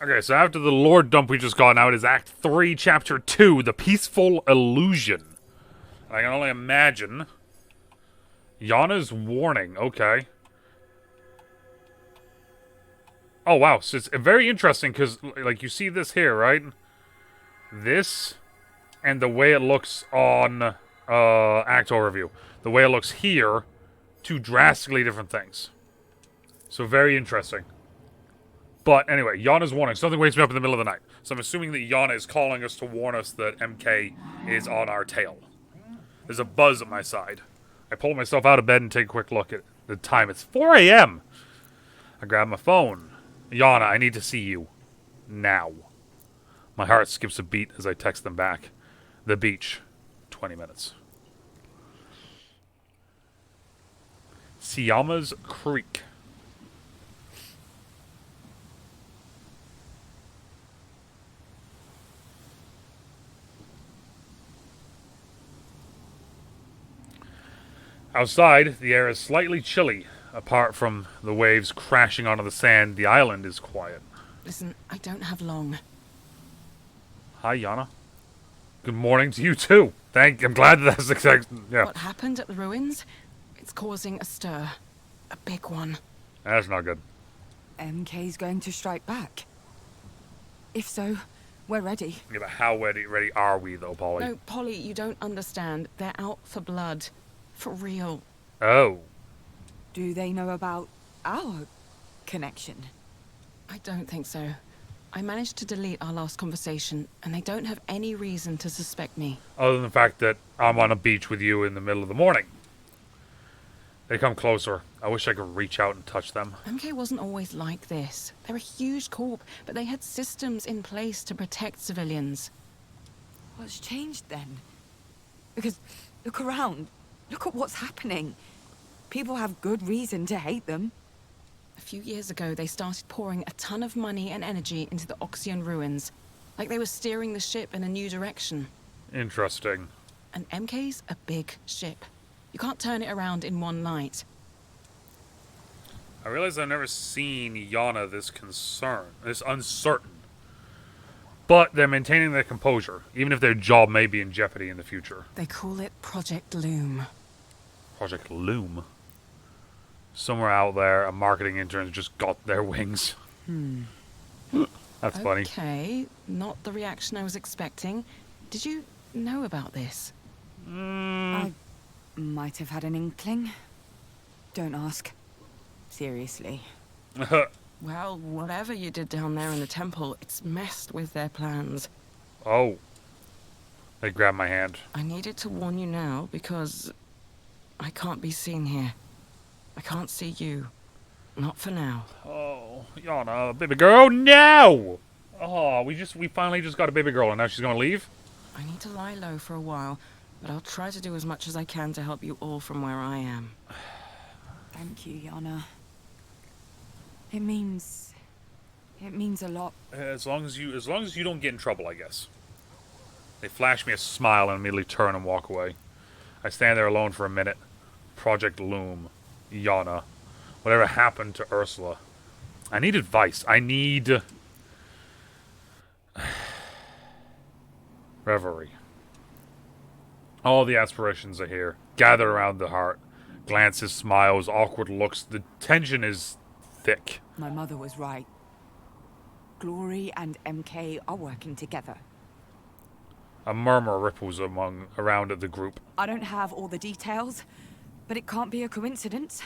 Okay, so after the lore dump we just got, now it is Act 3, Chapter 2, The Peaceful Illusion. I can only imagine. Yana's warning, okay. Oh, wow, so it's very interesting, because, like, you see this here, right? This, and the way it looks on, Act Overview. The way it looks here, two drastically different things. So very interesting. But anyway, Yana's warning. Something wakes me up in the middle of the night. So I'm assuming that Yana is calling us to warn us that MK is on our tail. There's a buzz at my side. I pull myself out of bed and take a quick look at the time. It's 4 a.m. I grab my phone. Yana, I need to see you. Now. My heart skips a beat as I text them back. The beach. 20 minutes. Siyama's Creek. Outside, the air is slightly chilly. Apart from the waves crashing onto the sand, the island is quiet. Listen, I don't have long. Hi, Yana. Good morning to you, too. I'm glad that's the yeah. What happened at the ruins? It's causing a stir. A big one. That's not good. MK's going to strike back. If so, we're ready. Yeah, but how ready are we, though, Polly? No, Polly, you don't understand. They're out for blood. For real. Oh. Do they know about our connection? I don't think so. I managed to delete our last conversation, and they don't have any reason to suspect me. Other than the fact that I'm on a beach with you in the middle of the morning. They come closer. I wish I could reach out and touch them. MK wasn't always like this. They're a huge corp, but they had systems in place to protect civilians. What's changed then? Because look around. Look at what's happening. People have good reason to hate them. A few years ago, they started pouring a ton of money and energy into the Oxian ruins. Like they were steering the ship in a new direction. Interesting. And MK's a big ship. You can't turn it around in one night. I realize I've never seen Yana this uncertain. But they're maintaining their composure, even if their job may be in jeopardy in the future. They call it Project Loom. Project Loom? Somewhere out there, a marketing intern just got their wings. That's funny. Okay, not the reaction I was expecting. Did you know about this? I might have had an inkling. Don't ask. Seriously. Well, whatever you did down there in the temple, it's messed with their plans. Oh. They grabbed my hand. I needed to warn you now because I can't be seen here. I can't see you. Not for now. Oh, Yana, baby girl, no! Oh, we finally just got a baby girl and now she's gonna leave? I need to lie low for a while, but I'll try to do as much as I can to help you all from where I am. Thank you, Yana. It means a lot. As long as you don't get in trouble, I guess. They flash me a smile and immediately turn and walk away. I stand there alone for a minute. Project Loom. Yana. Whatever happened to Ursula? I need advice. I need... Reverie. All the aspirations are here. Gather around the heart. Glances, smiles, awkward looks. The tension is thick. My mother was right. Glory and MK are working together. A murmur ripples around the group. I don't have all the details, but it can't be a coincidence.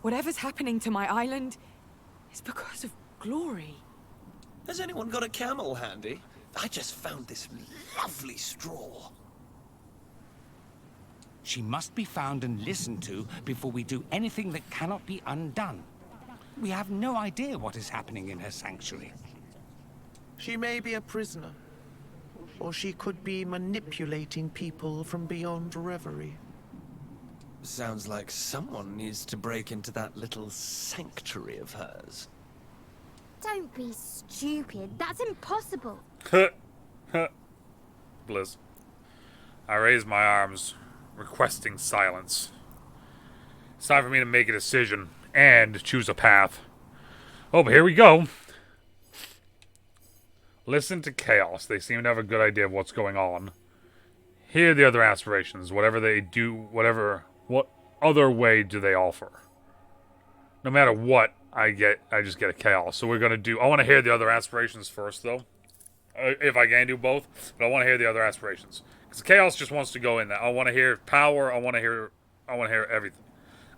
Whatever's happening to my island is because of Glory. Has anyone got a camel handy? I just found this lovely straw. She must be found and listened to before we do anything that cannot be undone. We have no idea what is happening in her sanctuary. She may be a prisoner, or she could be manipulating people from beyond Reverie. Sounds like someone needs to break into that little sanctuary of hers. Don't be stupid. That's impossible. Blizz. I raise my arms, requesting silence. It's time for me to make a decision and choose a path. Oh, but here we go. Listen to chaos. They seem to have a good idea of what's going on. Hear the other aspirations. Whatever they do, what other way do they offer? No matter what I just get a chaos. So we're going to do... I want to hear the other aspirations first, though. If I can do both. But I want to hear the other aspirations. Because chaos just wants to go in there. I want to hear power. I want to hear everything.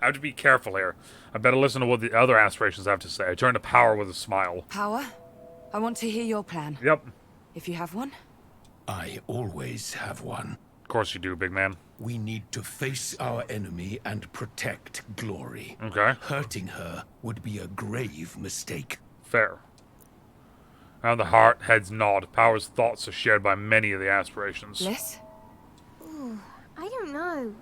I have to be careful here. I better listen to what the other aspirations have to say. I turn to power with a smile. Power? I want to hear your plan. Yep. If you have one. I always have one. Of course you do, big man. We need to face our enemy and protect Glory. Okay. Hurting her would be a grave mistake. Fair. Now the heads nod. Power's thoughts are shared by many of the aspirations. Bliss? Ooh, I don't know.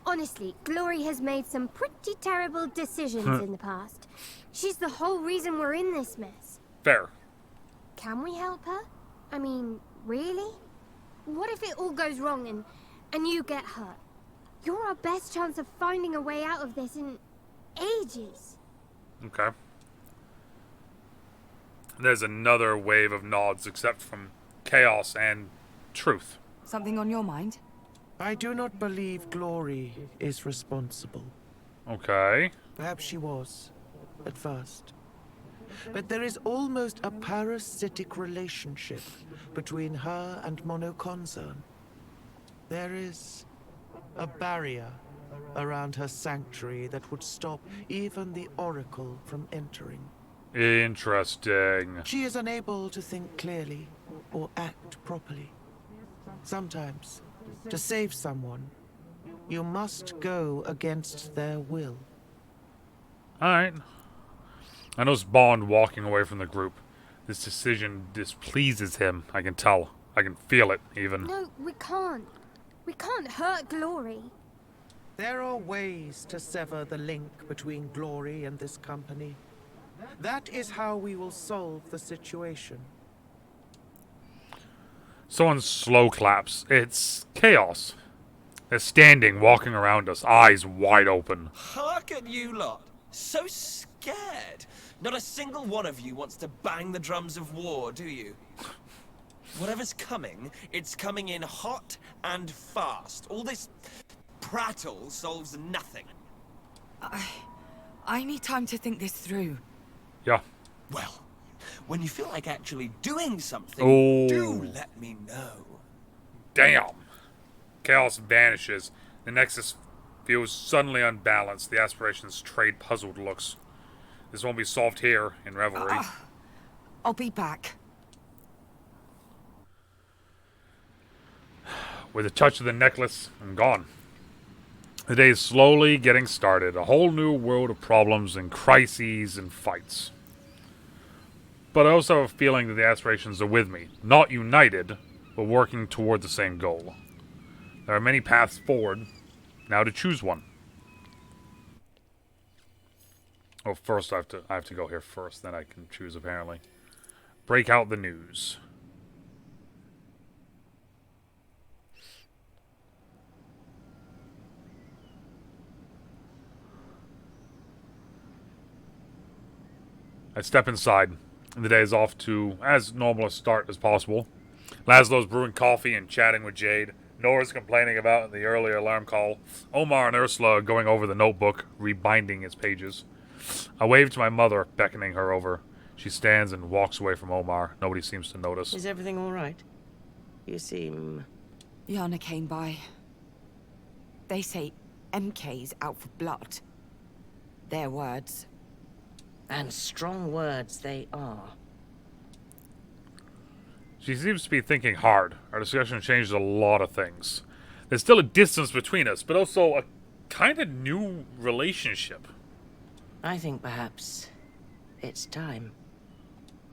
Honestly, Glory has made some pretty terrible decisions in the past. She's the whole reason we're in this mess. Fair. Can we help her? I mean, really? What if it all goes wrong and you get hurt? You're our best chance of finding a way out of this in ages. Okay. There's another wave of nods, except from chaos and truth. Something on your mind? I do not believe Glory is responsible. Okay. Perhaps she was, at first. But there is almost a parasitic relationship between her and Monoconcern. There is a barrier around her sanctuary that would stop even the Oracle from entering. Interesting. She is unable to think clearly or act properly. Sometimes, to save someone, you must go against their will. Alright. I notice Bond walking away from the group. This decision displeases him. I can tell. I can feel it, even. No, we can't. We can't hurt Glory. There are ways to sever the link between Glory and this company. That is how we will solve the situation. Someone slow claps. It's chaos. They're standing, walking around us, eyes wide open. Hark at you lot. So scared. Not a single one of you wants to bang the drums of war, do you? Whatever's coming, it's coming in hot and fast. All this prattle solves nothing. I need time to think this through. Yeah. Well, when you feel like actually doing something, Oh. do let me know. Damn. Chaos vanishes. The Nexus feels suddenly unbalanced. The aspirations trade puzzled looks. This won't be solved here in Reverie. I'll be back. With a touch of the necklace, I'm gone. The day is slowly getting started. A whole new world of problems and crises and fights. But I also have a feeling that the aspirations are with me. Not united, but working toward the same goal. There are many paths forward. Now to choose one. Oh, first I have to go here first, then I can choose apparently. Break out the news. I step inside, and the day is off to as normal a start as possible. Laszlo's brewing coffee and chatting with Jade. Nora's complaining about the earlier alarm call. Omar and Ursula are going over the notebook, rebinding its pages. I wave to my mother, beckoning her over. She stands and walks away from Omar. Nobody seems to notice. Is everything all right? You seem... Yana came by. They say MK's out for blood. Their words. And strong words they are. She seems to be thinking hard. Our discussion changed a lot of things. There's still a distance between us, but also a kind of new relationship. I think perhaps it's time.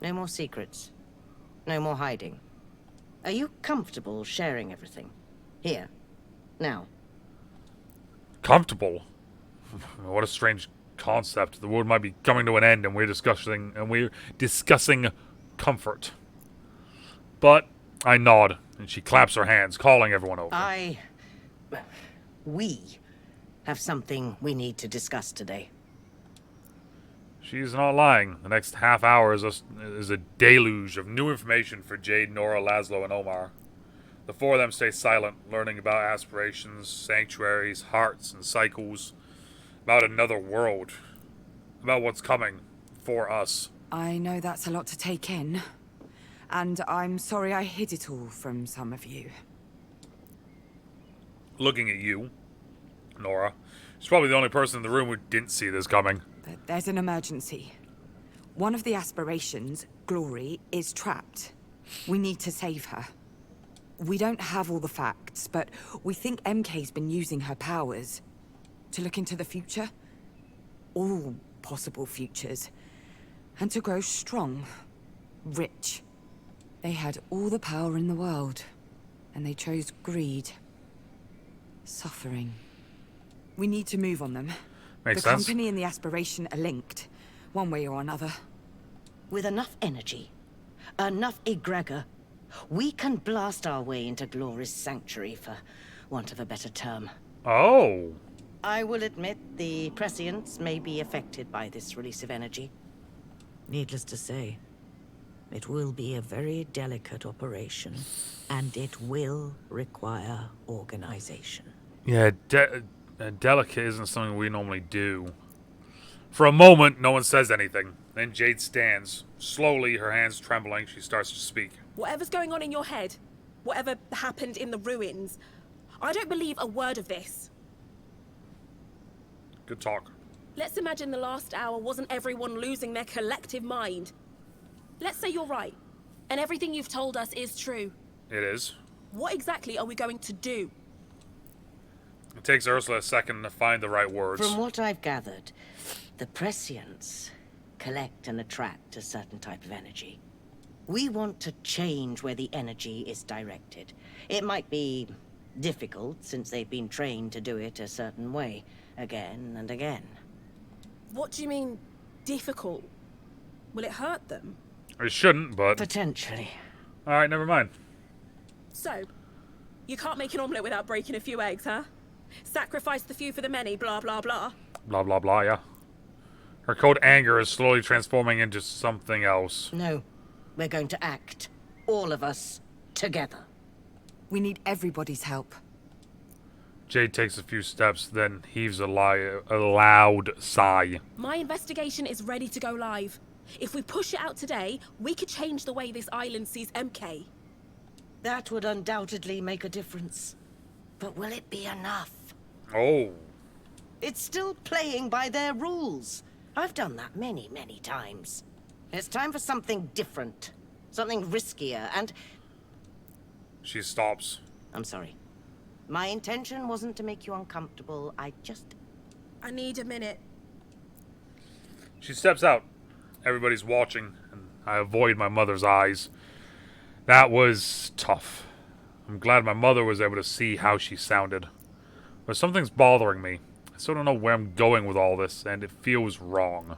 No more secrets. No more hiding. Are you comfortable sharing everything? Here. Now. Comfortable? What a strange concept. The world might be coming to an end and we're discussing comfort. But I nod and she claps her hands, calling everyone over. We have something we need to discuss today. She's not lying. The next half hour is a deluge of new information for Jade, Nora, Laszlo, and Omar. The four of them stay silent, learning about aspirations, sanctuaries, hearts, and cycles, about another world, about what's coming for us. I know that's a lot to take in. And I'm sorry I hid it all from some of you. Looking at you, Nora, she's probably the only person in the room who didn't see this coming. There's an emergency. One of the aspirations, Glory, is trapped. We need to save her. We don't have all the facts, but we think MK's been using her powers to look into the future. All possible futures. And to grow strong. Rich. They had all the power in the world. And they chose greed. Suffering. We need to move on them. Makes the sense. company and the aspiration are linked, one way or another. With enough energy, enough egregor, we can blast our way into Glory's sanctuary, for want of a better term. Oh. I will admit the prescience may be affected by this release of energy. Needless to say, it will be a very delicate operation, and it will require organization. Yeah, delicate isn't something we normally do. For a moment, no one says anything. Then Jade stands. Slowly, her hands trembling, she starts to speak. Whatever's going on in your head, whatever happened in the ruins, I don't believe a word of this. Good talk. Let's imagine the last hour wasn't everyone losing their collective mind. Let's say you're right, and everything you've told us is true. It is. What exactly are we going to do? It takes Ursula a second to find the right words. From what I've gathered, the prescients collect and attract a certain type of energy. We want to change where the energy is directed. It might be difficult, since they've been trained to do it a certain way, again and again. What do you mean, difficult? Will it hurt them? It shouldn't, but... Potentially. Alright, never mind. So, you can't make an omelette without breaking a few eggs, huh? Sacrifice the few for the many, blah, blah, blah. Blah, blah, blah, yeah. Her cold anger is slowly transforming into something else. No. We're going to act. All of us. Together. We need everybody's help. Jade takes a few steps, then heaves a loud sigh. My investigation is ready to go live. If we push it out today, we could change the way this island sees MK. That would undoubtedly make a difference. But will it be enough? Oh. It's still playing by their rules. I've done that many, many times. It's time for something different. Something riskier, and... She stops. I'm sorry. My intention wasn't to make you uncomfortable. I need a minute. She steps out. Everybody's watching, and I avoid my mother's eyes. That was tough. I'm glad my mother was able to see how she sounded. But something's bothering me. I still don't know where I'm going with all this, and it feels wrong.